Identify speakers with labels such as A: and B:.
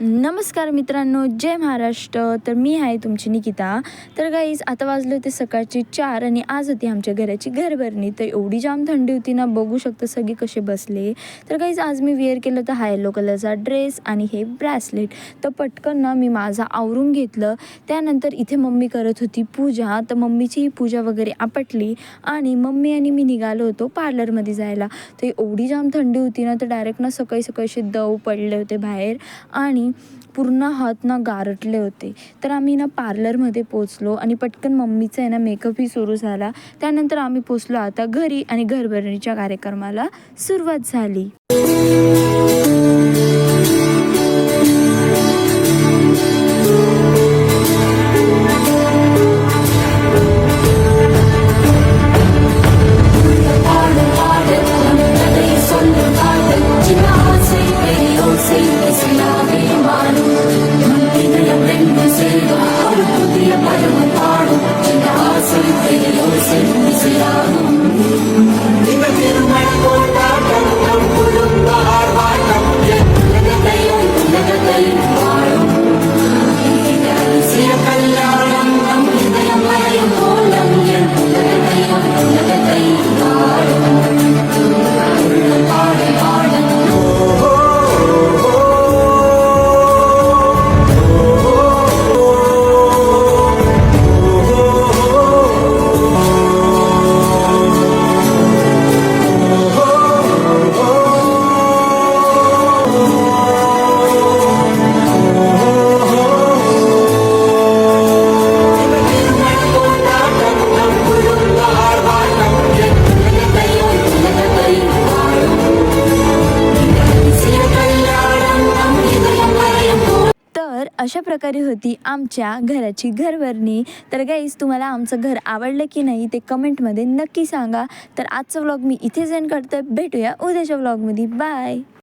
A: नमस्कार मित्रांनो, जय महाराष्ट्र. तर मी आहे तुमची निकिता. तर गाईज आता वाजले होते सकाळचे 4 आणि आज होती आमच्या घराची घरभरणी. तर एवढी जाम थंडी होती ना, बघू शकता सगळे कसे बसले. तर गाईज आज मी वेअर केलं होतं हा येलो कलरचा ड्रेस आणि हे ब्रॅसलेट. तर पटकन ना मी माझं आवरून घेतलं. त्यानंतर इथे मम्मी करत होती पूजा. तर मम्मीची ही पूजा वगैरे आपटली आणि मम्मी आणि मी निघालो होतो पार्लरमध्ये जायला. तर एवढी जाम थंडी होती ना, तर डायरेक्ट ना सकाळी सकाळी दव पडले होते बाहेर आणि पूर्ण हात ना गारटले होते. तर आम्ही ना पार्लरमध्ये पोचलो आणि पटकन मम्मीचा आहे ना मेकअपही सुरू झाला. त्यानंतर आम्ही पोचलो आता घरी आणि घरभरणीच्या कार्यक्रमाला सुरुवात झाली. तर अशा प्रकारे होती आमच्या घराची घरभरणी. तर गाईज तुम्हाला आमचं घर आवडलं की नाही ते कमेंटमध्ये नक्की सांगा. तर आजचा व्लॉग मी इथे एंड करते. भेटूया उद्याच्या व्लॉगमध्ये. बाय.